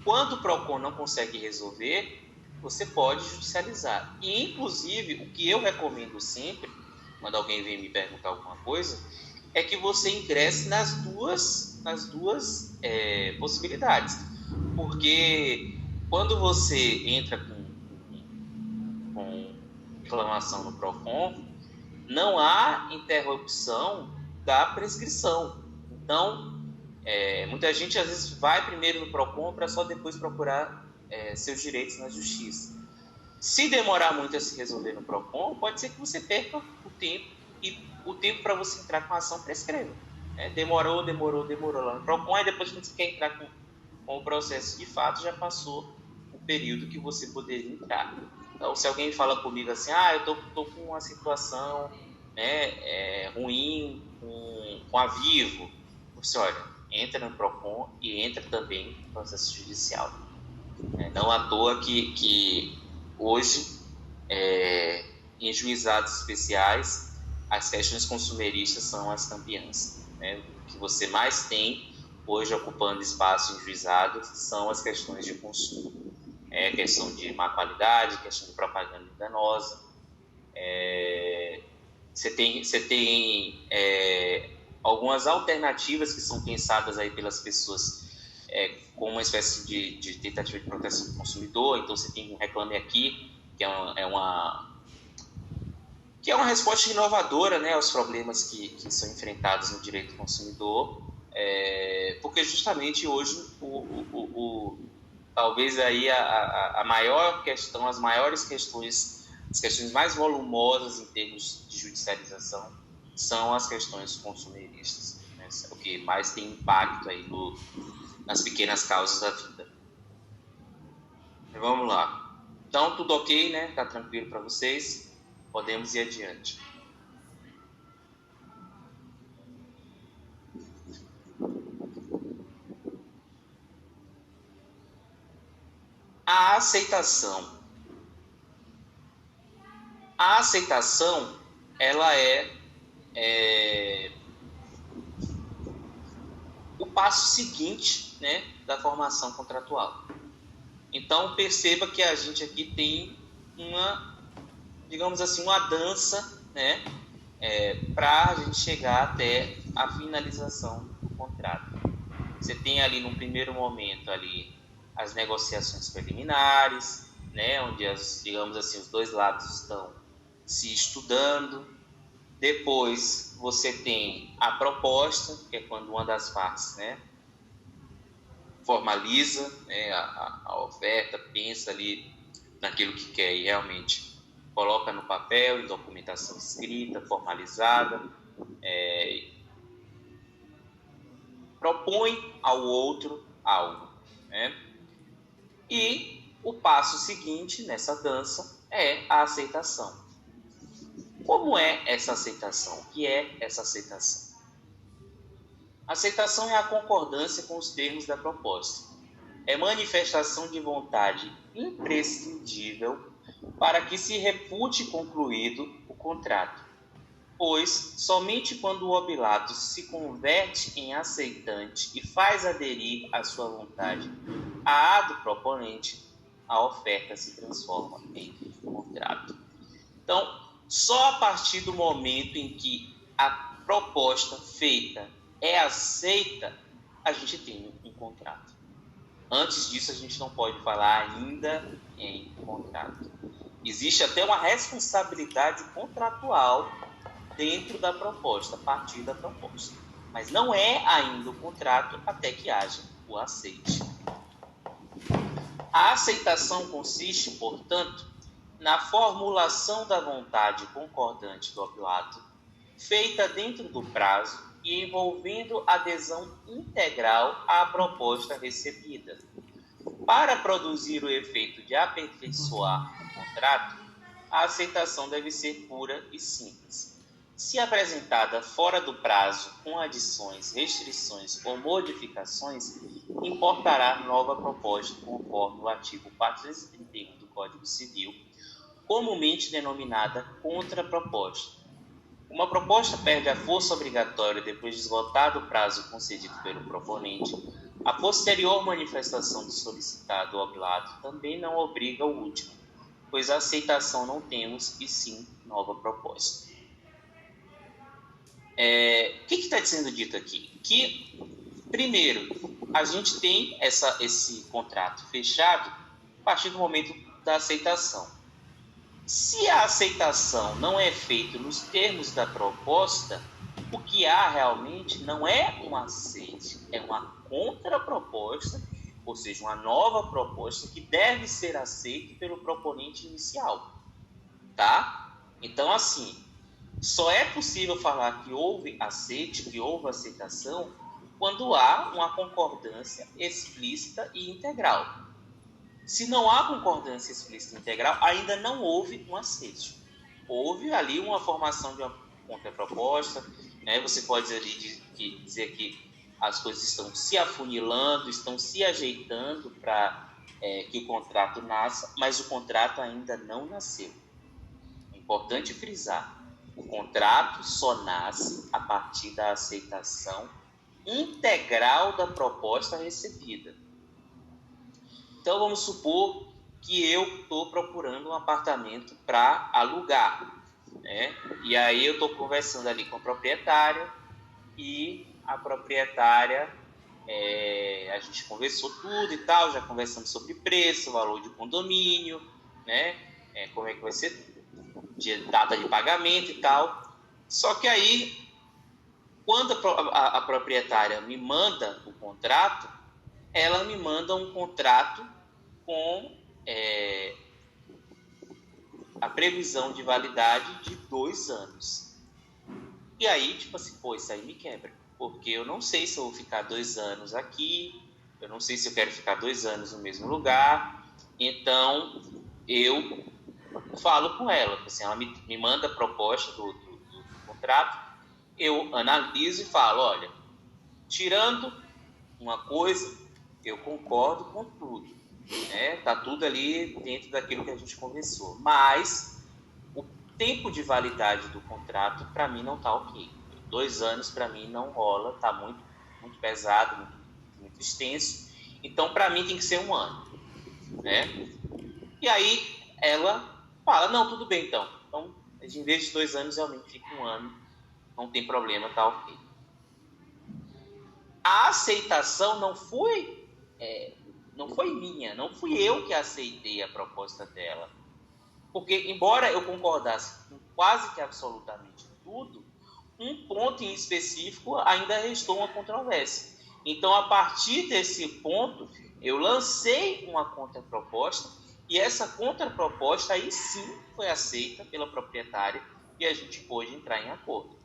quando o PROCON não consegue resolver, você pode judicializar. E, inclusive, o que eu recomendo sempre, quando alguém vem me perguntar alguma coisa, é que você ingresse nas duas possibilidades. Porque quando você entra com reclamação no PROCON, não há interrupção da prescrição. Então, muita gente às vezes vai primeiro no PROCON para só depois procurar seus direitos na justiça. Se demorar muito a se resolver no PROCON, pode ser que você perca o tempo, e o tempo para você entrar com a ação prescreva. Demorou lá no PROCON, aí depois quando você quer entrar com o processo de fato, já passou o período que você poderia entrar. Então, se alguém fala comigo assim, eu tô com uma situação ruim com a Vivo, você olha, entra no PROCON e entra também no processo judicial. Não à toa que hoje, em juizados especiais, as questões consumeristas são as campeãs. O que você mais tem hoje ocupando espaço em juizados são as questões de consumo. questão de má qualidade, questão de propaganda enganosa. Você tem algumas alternativas que são pensadas aí pelas pessoas como uma espécie de tentativa de proteção do consumidor. Então você tem um Reclame Aqui, que é uma resposta inovadora, né, aos problemas que são enfrentados no direito do consumidor, porque justamente hoje talvez aí a maior questão, as maiores questões, as questões mais volumosas em termos de judicialização são as questões consumeristas, né? O que mais tem impacto aí nas pequenas causas da vida. Vamos lá. Então, tudo ok, né? Tá tranquilo para vocês? Podemos ir adiante. A aceitação. A aceitação, ela é o passo seguinte, né, da formação contratual. Então, perceba que a gente aqui tem digamos assim, uma dança, né, para a gente chegar até a finalização do contrato. Você tem ali, no primeiro momento, ali, as negociações preliminares, né, onde, digamos assim, os dois lados estão se estudando. Depois, você tem a proposta, que é quando uma das partes, né, formaliza, né, a oferta, pensa ali naquilo que quer e realmente coloca no papel, em documentação escrita, formalizada, propõe ao outro algo, né? E o passo seguinte nessa dança é a aceitação. Como é essa aceitação? O que é essa aceitação? A aceitação é a concordância com os termos da proposta. É manifestação de vontade imprescindível para que se repute concluído o contrato, pois somente quando o oblado se converte em aceitante e faz aderir à sua vontade à do proponente, a oferta se transforma em contrato. Então, só a partir do momento em que a proposta feita é aceita, a gente tem um contrato. Antes disso, a gente não pode falar ainda em contrato. Existe até uma responsabilidade contratual dentro da proposta, a partir da proposta. Mas não é ainda o contrato até que haja o aceite. A aceitação consiste, portanto, na formulação da vontade concordante do oblado, feita dentro do prazo e envolvendo adesão integral à proposta recebida. Para produzir o efeito de aperfeiçoar o contrato, a aceitação deve ser pura e simples. Se apresentada fora do prazo, com adições, restrições ou modificações, importará nova proposta, conforme o artigo 431 do Código Civil, comumente denominada contraproposta. Uma proposta perde a força obrigatória depois de esgotado o prazo concedido pelo proponente. A posterior manifestação do solicitado ou oblado também não obriga o último, pois a aceitação não temos, e sim nova proposta. O que está sendo dito aqui? Que, primeiro, a gente tem esse contrato fechado a partir do momento da aceitação. Se a aceitação não é feita nos termos da proposta, o que há realmente não é um aceite, é uma contraproposta, ou seja, uma nova proposta que deve ser aceita pelo proponente inicial, tá? Então, assim, só é possível falar que houve aceite, que houve aceitação, quando há uma concordância explícita e integral. Se não há concordância explícita e integral, ainda não houve um aceite. Houve ali uma formação de uma contraproposta, né? Você pode dizer que as coisas estão se afunilando, estão se ajeitando para que o contrato nasça, mas o contrato ainda não nasceu. É importante frisar, o contrato só nasce a partir da aceitação integral da proposta recebida. Então, vamos supor que eu estou procurando um apartamento para alugar, né? E aí eu estou conversando ali com a proprietária e a proprietária, a gente conversou tudo e tal, já conversamos sobre preço, valor de condomínio, né? Como é que vai ser, data de pagamento e tal. Só que aí, quando a proprietária me manda o contrato, ela me manda um contrato com a previsão de validade de 2 anos. E aí, tipo assim, pô, isso aí me quebra. Porque eu não sei se eu vou ficar 2 anos aqui, eu não sei se eu quero ficar 2 anos no mesmo lugar. Então, eu falo com ela. Assim, ela me manda a proposta do contrato, eu analiso e falo, olha, tirando uma coisa, eu concordo com tudo, né? Tá tudo ali dentro daquilo que a gente conversou, mas o tempo de validade do contrato para mim não tá ok. 2 anos para mim não rola, tá muito, muito pesado, muito, muito extenso. Então para mim tem que ser 1 ano, né? E aí ela fala, não, tudo bem então. Então, em vez de 2 anos, realmente fica 1 ano, não tem problema, tá ok. A aceitação não foi minha, não fui eu que aceitei a proposta dela. Porque, embora eu concordasse com quase que absolutamente tudo, um ponto em específico ainda restou uma controvérsia. Então, a partir desse ponto, eu lancei uma contraproposta e essa contraproposta aí sim foi aceita pela proprietária e a gente pôde entrar em acordo.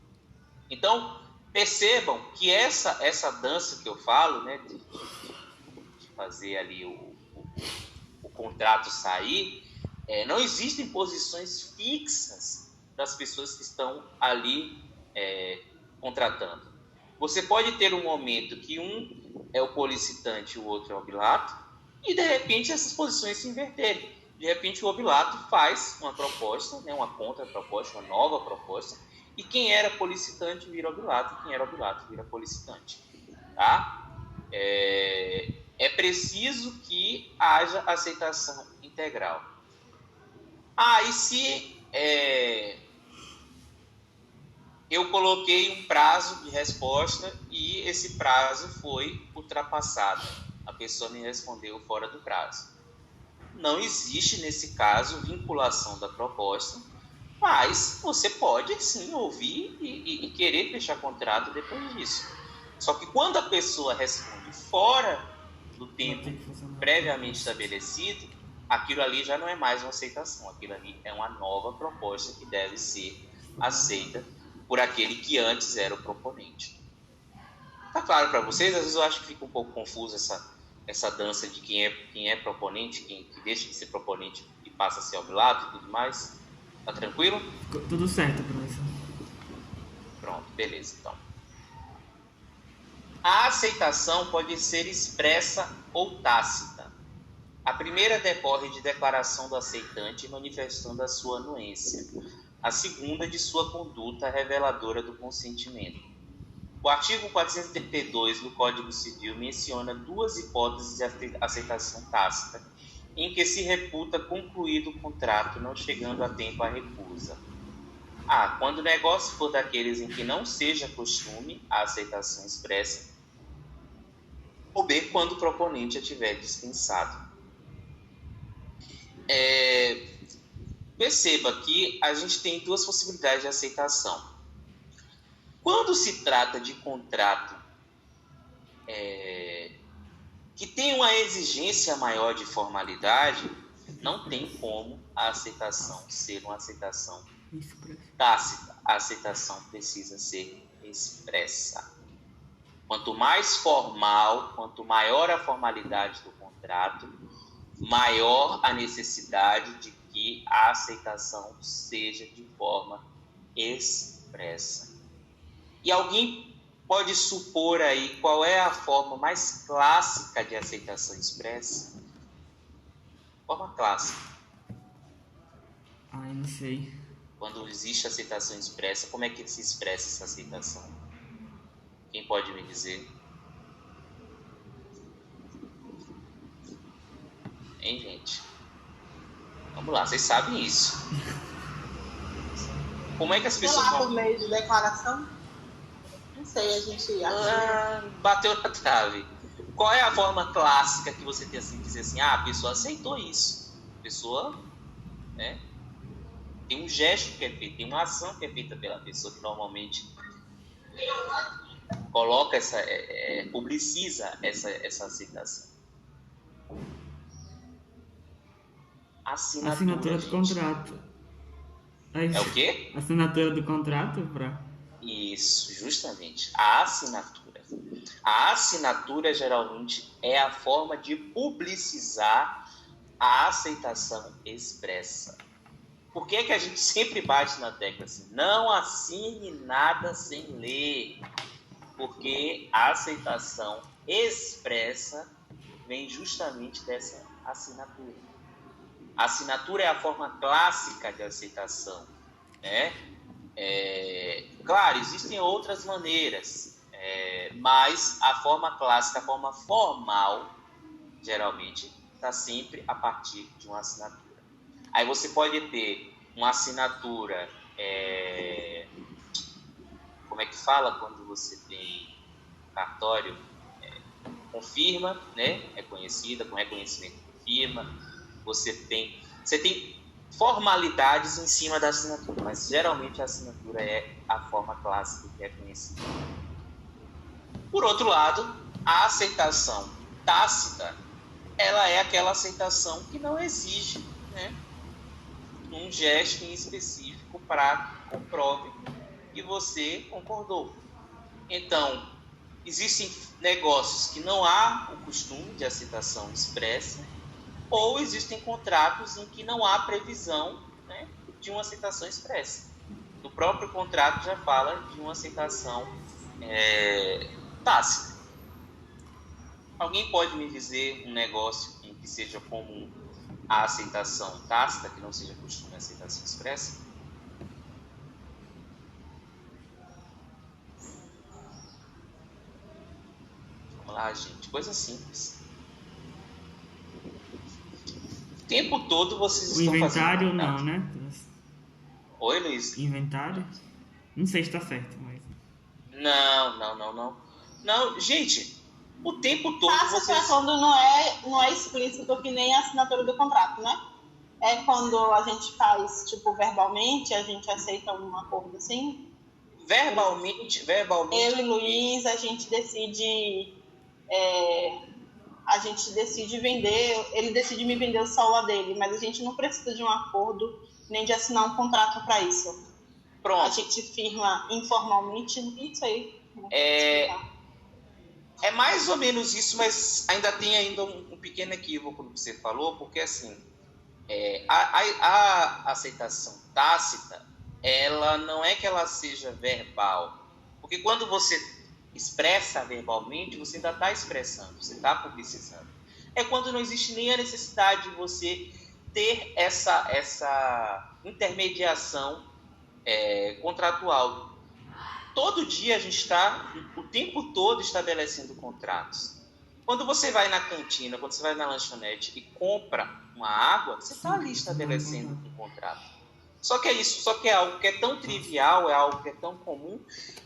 Então, percebam que essa dança que eu falo, né, de fazer ali o contrato sair, não existem posições fixas das pessoas que estão ali contratando. Você pode ter um momento que um é o policitante e o outro é o obilato, e de repente essas posições se inverterem. De repente o obilato faz uma proposta, né, uma contraproposta, uma nova proposta, e quem era policitante vira obilato, e quem era obilato vira policitante. Tá? É preciso que haja aceitação integral. E se eu coloquei um prazo de resposta e esse prazo foi ultrapassado, a pessoa me respondeu fora do prazo. Não existe, nesse caso, vinculação da proposta, mas você pode, sim, ouvir e querer fechar contrato depois disso. Só que quando a pessoa responde fora do tempo previamente estabelecido, aquilo ali já não é mais uma aceitação, aquilo ali é uma nova proposta que deve ser aceita por aquele que antes era o proponente. Tá claro para vocês? Às vezes eu acho que fica um pouco confuso essa dança de quem é proponente, quem deixa de ser proponente e passa a ser obilato e tudo mais. Tá tranquilo? Tudo certo, professor. Pronto, beleza, então. A aceitação pode ser expressa ou tácita. A primeira decorre de declaração do aceitante manifestando a sua anuência. A segunda, de sua conduta reveladora do consentimento. O artigo 432 do Código Civil menciona 2 hipóteses de aceitação tácita, em que se reputa concluído o contrato não chegando a tempo à recusa. Quando o negócio for daqueles em que não seja costume a aceitação expressa, ou B, quando o proponente a tiver dispensado. Perceba que a gente tem 2 possibilidades de aceitação. Quando se trata de contrato que tem uma exigência maior de formalidade, não tem como a aceitação ser uma aceitação tácita. A aceitação precisa ser expressa. Quanto mais formal, quanto maior a formalidade do contrato, maior a necessidade de que a aceitação seja de forma expressa. E alguém pode supor aí qual é a forma mais clássica de aceitação expressa? Forma clássica. Não sei. Quando existe aceitação expressa, como é que se expressa essa aceitação? Quem pode me dizer? Hein, gente? Vamos lá, vocês sabem isso. Como é que as Sei pessoas lá, por vão... meio de declaração. Não sei, a gente bateu na trave. Qual é a forma clássica que você tem assim, de dizer assim, a pessoa aceitou isso. A pessoa, né, tem um gesto que é feito, tem uma ação que é feita pela pessoa que normalmente coloca publiciza essa aceitação. Assinatura do contrato. É o quê? Assinatura do contrato, Isso, justamente. A assinatura. A assinatura geralmente é a forma de publicizar a aceitação expressa. Por que é que a gente sempre bate na tecla assim? Não assine nada sem ler. Porque a aceitação expressa vem justamente dessa assinatura. A assinatura é a forma clássica de aceitação, né? Claro, existem outras maneiras, mas a forma clássica, a forma formal, geralmente, está sempre a partir de uma assinatura. Aí você pode ter uma assinatura, como é que fala quando você tem cartório? Com né? É conhecida, com reconhecimento de firma. Você tem formalidades em cima da assinatura, mas geralmente a assinatura é a forma clássica que é conhecida. Por outro lado, a aceitação tácita, ela é aquela aceitação que não exige, né, um gesto em específico para que comprove que você concordou. Então, existem negócios que não há o costume de aceitação expressa, ou existem contratos em que não há previsão, né, de uma aceitação expressa. O próprio contrato já fala de uma aceitação tácita. Alguém pode me dizer um negócio em que seja comum a aceitação tácita, que não seja costume a aceitação expressa? Vamos lá, gente. Coisa simples. O tempo todo vocês estão fazendo... O inventário não, né? Oi, Luiz? Inventário? Não sei se está certo, mas... Não, gente, o tempo todo vocês... é quando não é explícito que nem a assinatura do contrato, né? É quando a gente faz, tipo, verbalmente, a gente aceita um acordo assim. Verbalmente. Eu e Luiz, a gente decide vender, ele decide me vender o celular dele, mas a gente não precisa de um acordo nem de assinar um contrato para isso. Pronto. A gente firma informalmente, isso aí. É mais ou menos isso, mas ainda tem um pequeno equívoco no que você falou, porque assim, a aceitação tácita, ela não é que ela seja verbal, porque quando você expressa verbalmente, você ainda está expressando, você está publicizando. É quando não existe nem a necessidade de você ter essa intermediação contratual. Todo dia a gente está, o tempo todo, estabelecendo contratos. Quando você vai na cantina, quando você vai na lanchonete e compra uma água, você está ali estabelecendo um contrato. Só que é algo que é tão trivial, é algo que é tão comum,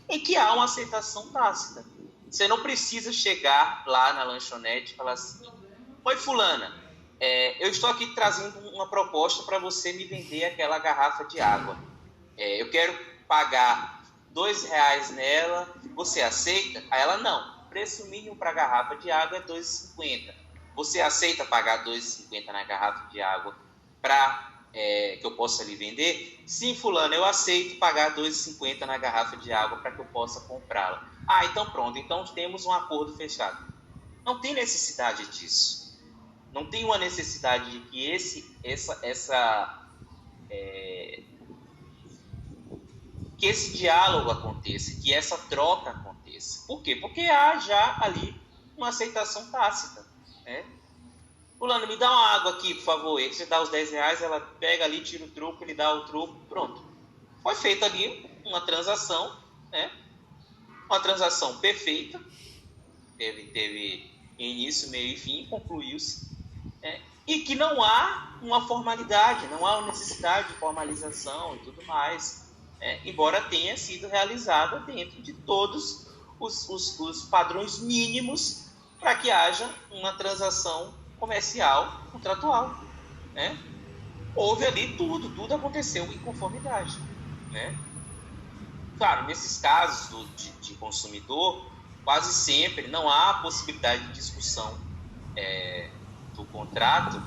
em que há uma aceitação tácita. Você não precisa chegar lá na lanchonete e falar assim: oi, fulana, eu estou aqui trazendo uma proposta para você me vender aquela garrafa de água. Eu quero pagar R$2 nela, você aceita? Aí ela: não, o preço mínimo para a garrafa de água é R$2,50. Você aceita pagar R$2,50 na garrafa de água para que eu possa lhe vender? Sim, fulano, eu aceito pagar R$2,50 na garrafa de água para que eu possa comprá-la. Ah, então pronto, então temos um acordo fechado. Não tem necessidade disso. Não tem uma necessidade de que que esse diálogo aconteça, que essa troca aconteça. Por quê? Porque há já ali uma aceitação tácita, né? Fulano, me dá uma água aqui, por favor. Você dá os R$10, ela pega ali, tira o troco, ele dá o troco, pronto. Foi feita ali uma transação, né? Uma transação perfeita. Teve início, meio e fim, concluiu-se, né? e que não há uma formalidade, não há uma necessidade de formalização e tudo mais, embora tenha sido realizada dentro de todos os padrões mínimos para que haja uma transação comercial contratual, né? Houve ali tudo aconteceu em conformidade, né? Claro, nesses casos de consumidor, quase sempre não há possibilidade de discussão do contrato,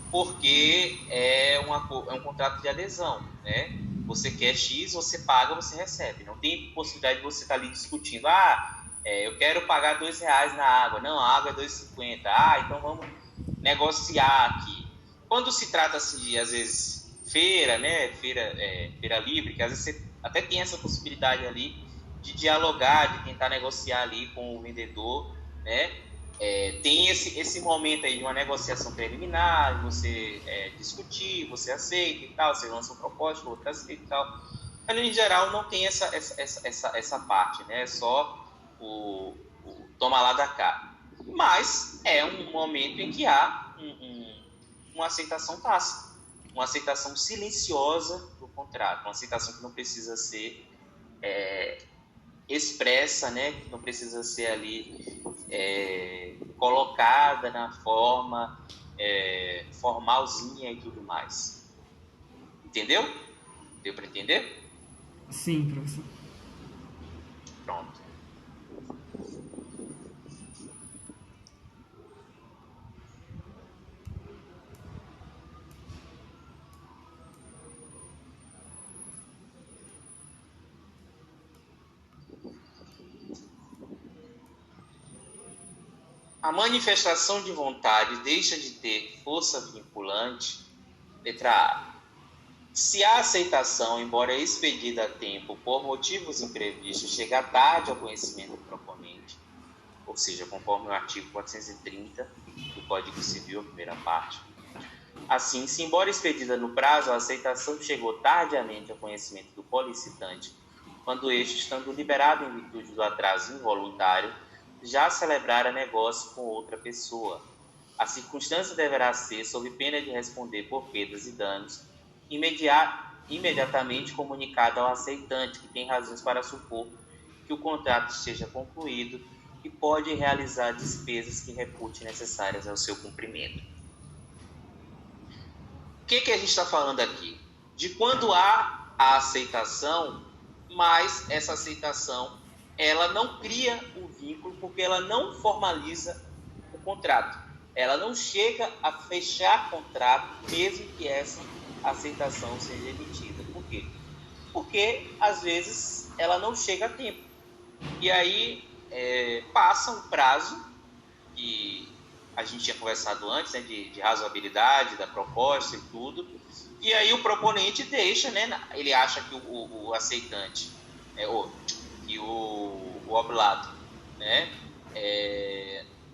porque é um contrato de adesão, né? Você quer X, você paga, você recebe. Não tem possibilidade de você estar ali discutindo, eu quero pagar R$2 na água. Não, a água é R$2,50. Então vamos negociar aqui. Quando se trata assim de, às vezes, feira, né? Feira livre, que às vezes você até tem essa possibilidade ali de dialogar, de tentar negociar ali com o vendedor, né? Tem esse momento aí de uma negociação preliminar, você discutir, você aceita e tal, você lança uma proposta, outra aceita e tal. Mas, em geral, não tem essa parte, né? É só o toma lá da cá. Mas é um momento em que há uma aceitação tácita, uma aceitação silenciosa do contrato, uma aceitação que não precisa ser expressa, né? Que não precisa ser ali colocada na forma formalzinha e tudo mais. Entendeu? Deu para entender? Sim, professor. Pronto. A manifestação de vontade deixa de ter força vinculante. Letra A. Se a aceitação, embora expedida a tempo por motivos imprevistos, chegar tarde ao conhecimento do proponente, ou seja, conforme o artigo 430 do Código Civil, primeira parte. Assim, se embora expedida no prazo, a aceitação chegou tardiamente ao conhecimento do policitante, quando este, estando liberado em virtude do atraso involuntário, já celebrara negócio com outra pessoa. A circunstância deverá ser, sob pena de responder por perdas e danos, imediatamente comunicada ao aceitante, que tem razões para supor que o contrato esteja concluído e pode realizar despesas que repute necessárias ao seu cumprimento. O que a gente está falando aqui? De quando há a aceitação, mas essa aceitação ela não cria o vínculo porque ela não formaliza o contrato. Ela não chega a fechar contrato, mesmo que essa aceitação seja emitida. Por quê? Porque, às vezes, ela não chega a tempo. E aí, passa um prazo que a gente tinha conversado antes, né, de razoabilidade da proposta e tudo. E aí o proponente deixa, né, ele acha que o aceitante, que o oblado, né,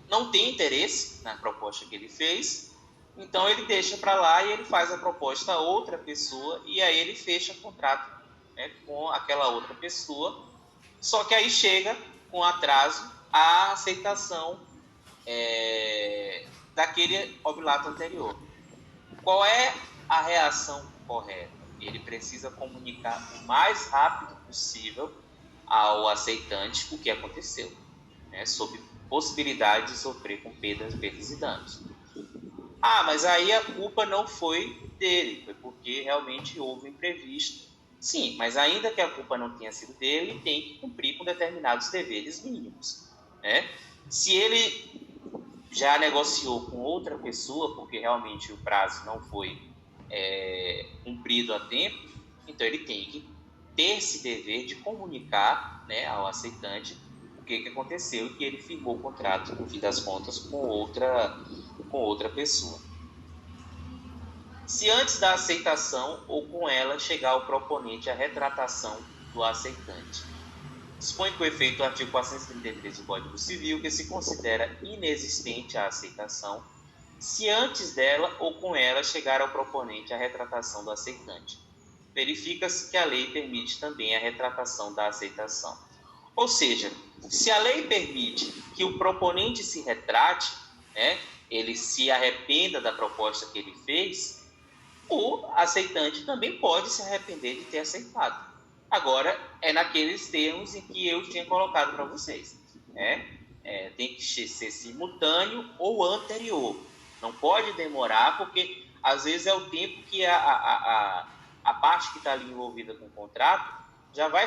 não tem interesse na proposta que ele fez, então ele deixa para lá e ele faz a proposta a outra pessoa e aí ele fecha o contrato, né, com aquela outra pessoa, só que aí chega com atraso a aceitação daquele oblato anterior. Qual é a reação correta? Ele precisa comunicar o mais rápido possível ao aceitante o que aconteceu, né, sob possibilidade de sofrer com perdas e danos. Mas aí a culpa não foi dele, foi porque realmente houve um imprevisto. Sim, mas ainda que a culpa não tenha sido dele, ele tem que cumprir com determinados deveres mínimos, né? Se ele já negociou com outra pessoa, porque realmente o prazo não foi cumprido a tempo, então ele tem que ter esse dever de comunicar, né, ao aceitante o que aconteceu e que ele firmou o contrato, no fim das contas, com outra pessoa. Se antes da aceitação ou com ela chegar ao proponente a retratação do aceitante. Dispõe com efeito o artigo 433 do Código Civil que se considera inexistente a aceitação se antes dela ou com ela chegar ao proponente a retratação do aceitante. Verifica-se que a lei permite também a retratação da aceitação. Ou seja, se a lei permite que o proponente se retrate, né, ele se arrependa da proposta que ele fez, o aceitante também pode se arrepender de ter aceitado. Agora, é naqueles termos em que eu tinha colocado para vocês. Tem que ser simultâneo ou anterior. Não pode demorar, porque às vezes é o tempo que a parte que está ali envolvida com o contrato já vai